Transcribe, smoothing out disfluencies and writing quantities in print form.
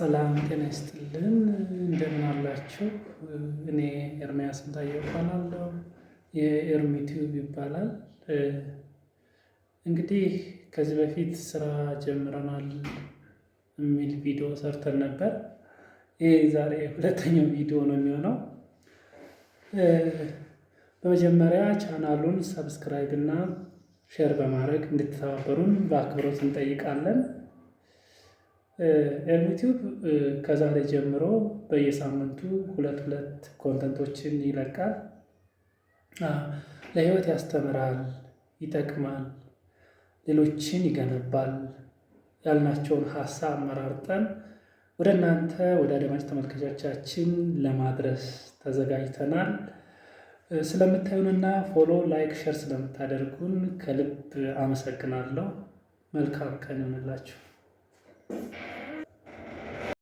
ሰላም ጤና ይስጥልን እንደምን አላችሁ? እኔ ኤርምያስ ስንታየሁ እባላለሁ። የኤርሚ ቲዩብ ይባላል። እንግዲህ ከዚህ በፊት ስራ ጀምረናል የሚል ቪዲዮ ሰርተን ነበር። ይሄ ዛሬ ሁለተኛው ቪዲዮ ነው የሚሆነው። በመጀመሪያ ቻናሉን ሰብስክራይብ እና ሼር በማድረግ እንድትተባበሩን በአክብሮት እንጠይቃለን። ኤርሚ ቲዩብ ከዛሬ ጀምሮ በየሳምንቱ ሁለት ኮንተንቶችን ይለቃል። ለህይወት ያስተምራል፣ ይጠቅማል፣ ሌሎችን ይገነባል ያልናቸውን ሀሳብ መራርጠን ወደ እናንተ ወደ አድማጭ ተመልካቾቻችን ለማድረስ ተዘጋጅተናል። ስለምታዩንና ፎሎ፣ ላይክ፣ ሼር ስለምታደርጉን ከልብ አመሰግናለሁ። መልካም ቀን ይሁንላችሁ።